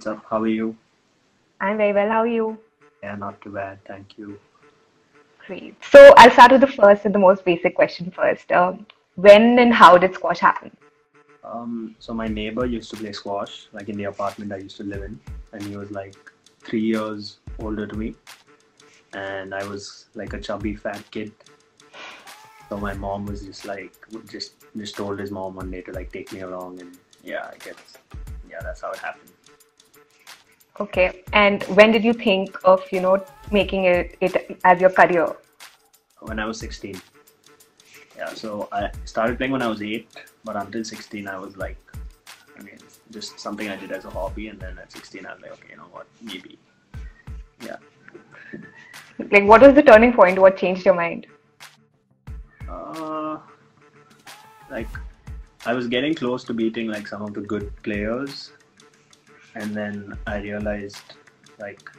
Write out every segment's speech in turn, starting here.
what's up? How are you? I'm very well. How are you? Yeah, not too bad, thank you. Great. So I'll start with the first and the most basic question first. When and how did squash happen? So my neighbor used to play squash, like in the apartment I used to live in, and he was like 3 years older to me, and I was like a chubby fat kid. So my mom was just like, just told his mom one day to like take me along, and yeah, I guess, yeah, that's how it happened. Okay. And when did you think of, making it as your career? When I was 16. Yeah, so I started playing when I was 8, but until 16 I was like, I mean, just something I did as a hobby, and then at 16 I was like, okay, you know what, maybe, yeah. Like, what was the turning point? What changed your mind? Uh, like I was getting close to beating like some of the good players, and then I realized like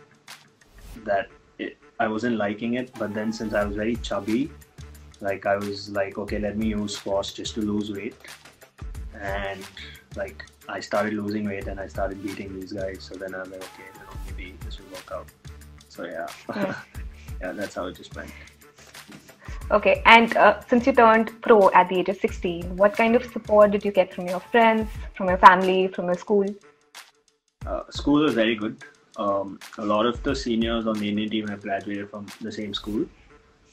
I wasn't liking it. But then since I was very chubby, like I was like, okay, let me use squash just to lose weight, and like I started losing weight and I started beating these guys. So then I was like, okay, you know, maybe this will work out. So yeah, Hmm. yeah, that's how it just went. Okay. And since you turned pro at the age of 16, what kind of support did you get from your friends, from your family, from your school? School was very good. A lot of the seniors on the Indian team have graduated from the same school,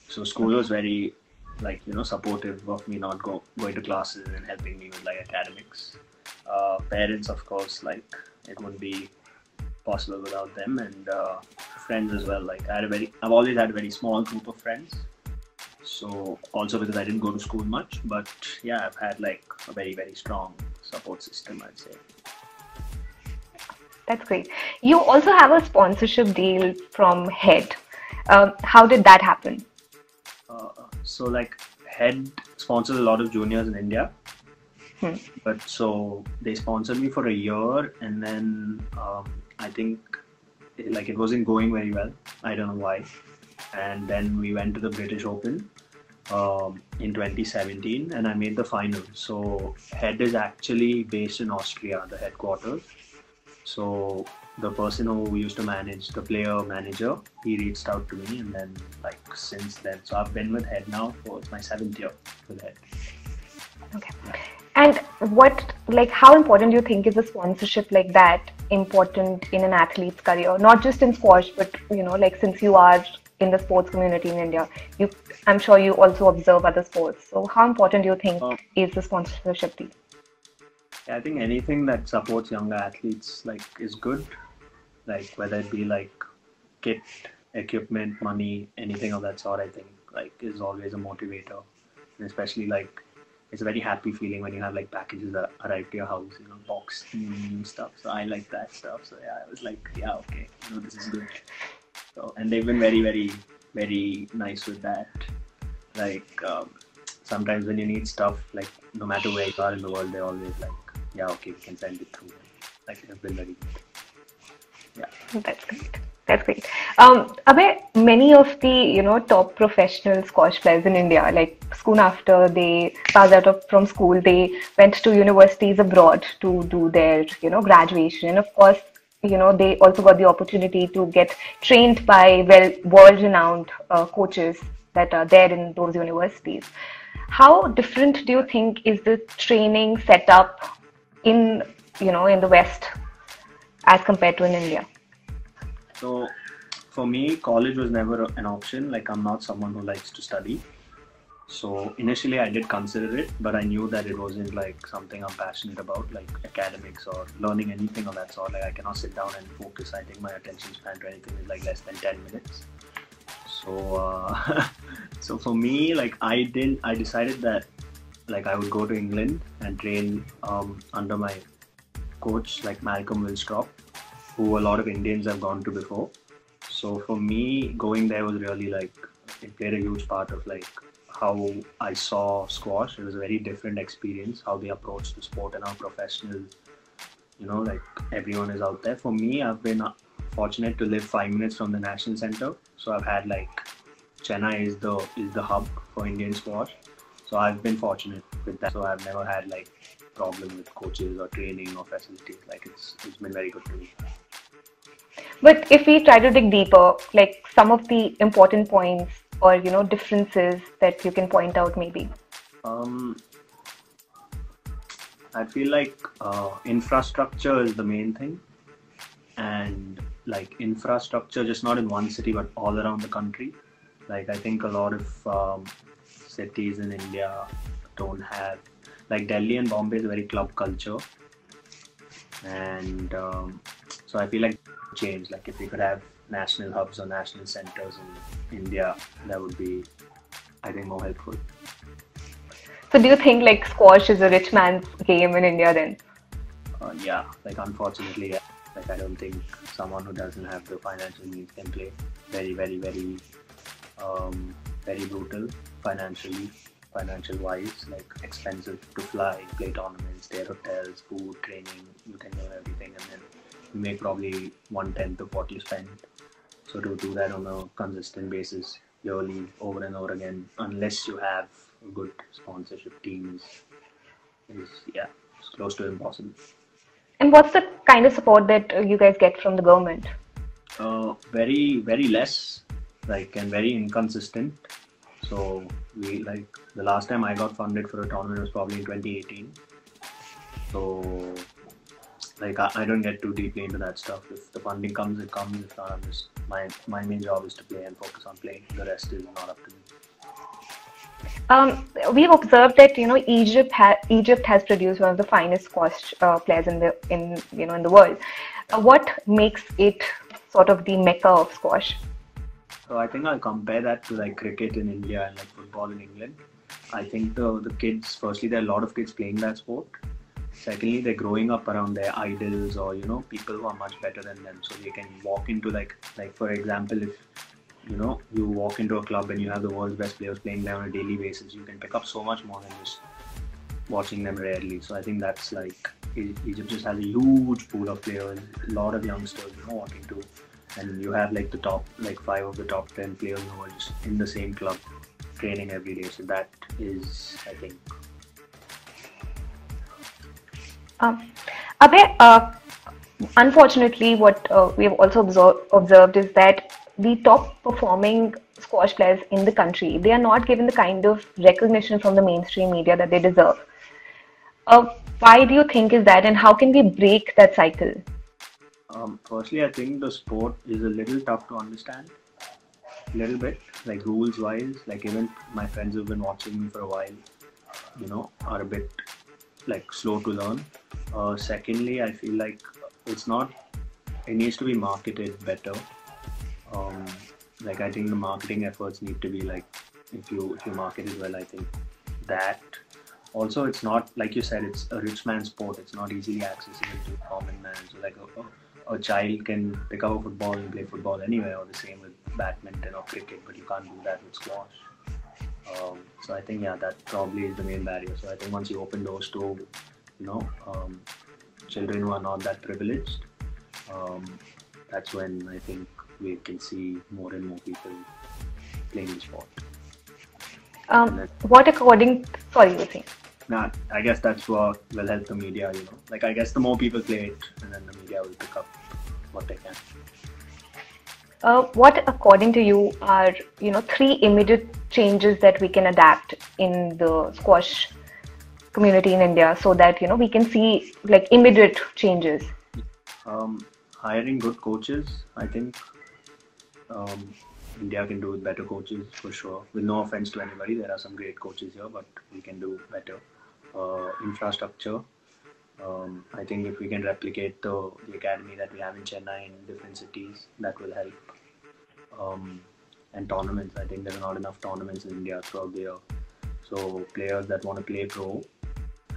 so school Okay. was very like supportive of me not going to classes and helping me with like academics. Parents, of course, like it wouldn't be possible without them, and friends as well. Like I've always had a very small group of friends. So also because I didn't go to school much, but yeah, I've had like a very very strong support system, I'd say. That's great. You also have a sponsorship deal from Head. How did that happen? So like Head sponsors a lot of juniors in India, Hmm. but so they sponsored me for a year, and then I think like it wasn't going very well. I don't know why. And then we went to the British Open in 2017, and I made the final. So Head is actually based in Austria, the headquarters. So the person who used to manage the player manager, he reached out to me, and then like since then, so I've been with Head now for it's my 7th year with Head. Okay. And how important do you think is a sponsorship like that important in an athlete's career? Not just in squash, but like since you are in the sports community in India, you, I'm sure you also observe other sports. So how important do you think Uh, is the sponsorship deal? I think anything that supports younger athletes like is good. Like whether it be like kit, equipment, money, anything of that sort. I think like is always a motivator, and especially like it's a very happy feeling when you have like packages that arrive to your house, boxed new stuff. So I like that stuff. So yeah, I was like, yeah, okay, this is good. So and they've been very, very, very nice with that. Like sometimes when you need stuff, like no matter where you are in the world, they're always like, yeah, okay, we can send it through. Like they've been very good. Yeah. That's great. That's great. Abhay, many of the top professional squash players in India, like soon after they passed out from school, they went to universities abroad to do their graduation. And of course, they also got the opportunity to get trained by world-renowned coaches that are there in those universities. How different do you think is the training setup in in the West as compared to in India? So for me, college was never an option. Like I'm not someone who likes to study. So initially I did consider it, but I knew that it wasn't like something I'm passionate about, like academics or learning anything of that sort. Like I cannot sit down and focus. I think my attention span to anything is like less than 10 minutes. So so for me, like I decided that like I would go to England and train under my coach like Malcolm Wilstrop, who a lot of Indians have gone to before. So for me, going there was really like it played a huge part of like how I saw squash. It was a very different experience, how they approach the sport and how professional, like everyone is out there. For me, I've been fortunate to live 5 minutes from the national center. So I've had like Chennai is the hub for Indian squash. So I've been fortunate with that. So I've never had like problem with coaches or training or facilities. Like it's been very good to me. But if we try to dig deeper, like some of the important points or differences that you can point out, maybe. Um, I feel like infrastructure is the main thing, and like infrastructure, just not in one city, but all around the country. Like I think a lot of cities in India don't have, like Delhi and Bombay is very club culture, and so I feel like change. Like if we could have national hubs or national centers in India, that would be, I think, more helpful. So do you think like squash is a rich man's game in India then? Yeah, like unfortunately, yeah. Like I don't think someone who doesn't have the financial means can play. Very, very, very, um, very brutal financially, financial wise. Like expensive to fly, play tournaments, stay at hotels, food, training. You can learn everything, and then you make probably 1/10 of what you spend. So to do that on a consistent basis, yearly, over and over again, unless you have a good sponsorship team, is yeah, it's close to impossible. And what's the kind of support that you guys get from the government? Very, very less, like, and very inconsistent. So we like the last time I got funded for a tournament was probably in 2018. So like I don't get too deeply into that stuff. If the funding comes, it comes. If not, I'm just my main job is to play and focus on playing. The rest is not up to me. We've observed that Egypt has produced one of the finest squash players in the world. What makes it sort of the mecca of squash? So I think I'll compare that to like cricket in India and like football in England. I think the kids, firstly, there are a lot of kids playing that sport. Secondly, they're growing up around their idols or people who are much better than them, so they can walk into like for example, if you walk into a club and you have the world's best players playing there on a daily basis, you can pick up so much more than just watching them rarely. So I think that's like Egypt just has a huge pool of players, a lot of youngsters, walking to, and you have like the top like 5 of the top 10 players in the world just in the same club training every day. So that is, I think. Um, Abhay, unfortunately, what we have also observed is that the top performing squash players in the country, they are not given the kind of recognition from the mainstream media that they deserve. Why do you think is that, and how can we break that cycle? Firstly, I think the sport is a little tough to understand, a little bit, like rules wise. Like even my friends who've been watching me for a while, are a bit like slow to learn. Secondly, I feel like it's not. It needs to be marketed better. Um, like I think the marketing efforts need to be like, if you market it well, I think that. Also, it's not like you said. It's a rich man's sport. It's not easily accessible to a common man. So like a child can pick up a football and play football anywhere, or the same with badminton or cricket. But you can't do that with squash. So I think yeah, that probably is the main barrier. So I think once you open doors to, you know, um, children who are not that privileged, um, that's when I think we can see more and more people playing the sport. And then, What according, sorry, you were saying. nah, I guess that's what will help the media. Like I guess the more people play it, and then the media will pick up what they can. What, according to you, are three immediate changes that we can adapt in the squash community in India so that we can see like immediate changes? Hiring good coaches, I think um, India can do with better coaches for sure. With no offense to anybody, there are some great coaches here, but we can do better. Infrastructure. I think if we can replicate the academy that we have in Chennai in different cities, that will help. Um, and tournaments, I think there are not enough tournaments in India throughout the year. So players that want to play pro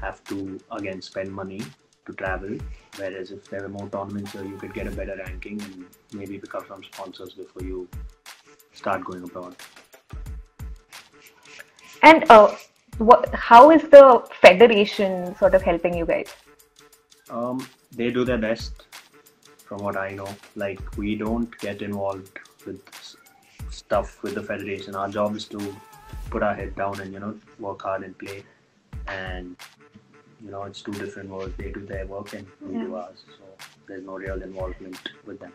have to again spend money to travel. Whereas if there were more tournaments here, you could get a better ranking and maybe pick up some sponsors before you start going abroad. And how is the federation sort of helping you guys? They do their best, from what I know. Like we don't get involved with stuff with the federation. Our job is to put our head down and work hard and play. And it's two different worlds. They do their work and we do ours. So there's no real involvement with them.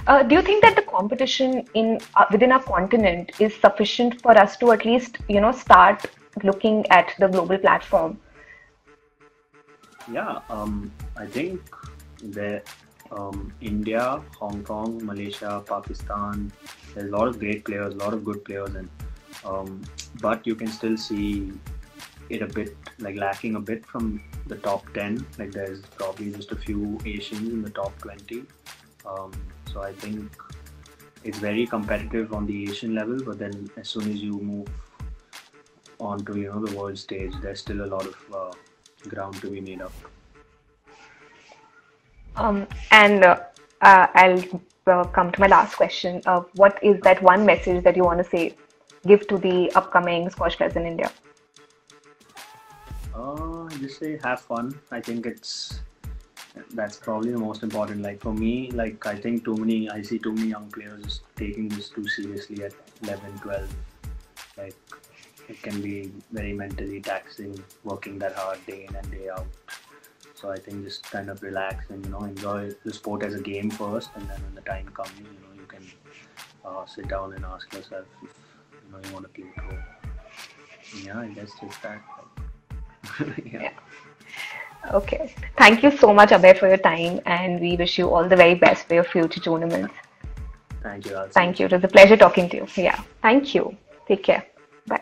Do you think that the competition in within our continent is sufficient for us to at least, start looking at the global platform? Yeah, I think there, India, Hong Kong, Malaysia, Pakistan, there's a lot of great players, a lot of good players, and but you can still see it a bit like lacking a bit from the top 10. Like there's probably just a few Asians in the top 20. Um, so I think it's very competitive on the Asian level, but then as soon as you move on to the world stage, there's still a lot of ground to be made up. And I'll come to my last question. What is that one message that you want to say, give to the upcoming squash players in India? Just say have fun. I think that's probably the most important. Like for me, like I see too many young players just taking this too seriously at 11, 12. Like it can be very mentally taxing working that hard day in and day out. So I think just kind of relax and enjoy the sport as a game first, and then when the time comes, you can sit down and ask yourself if you want to play pro. Yeah, I guess just that. Yeah. Yeah. Okay. Thank you so much, Abhay, for your time, and we wish you all the very best for your future tournaments. Thank you. I'll see you Thank you. It soon. was a pleasure talking to you. Yeah. Thank you. Take care. Bye.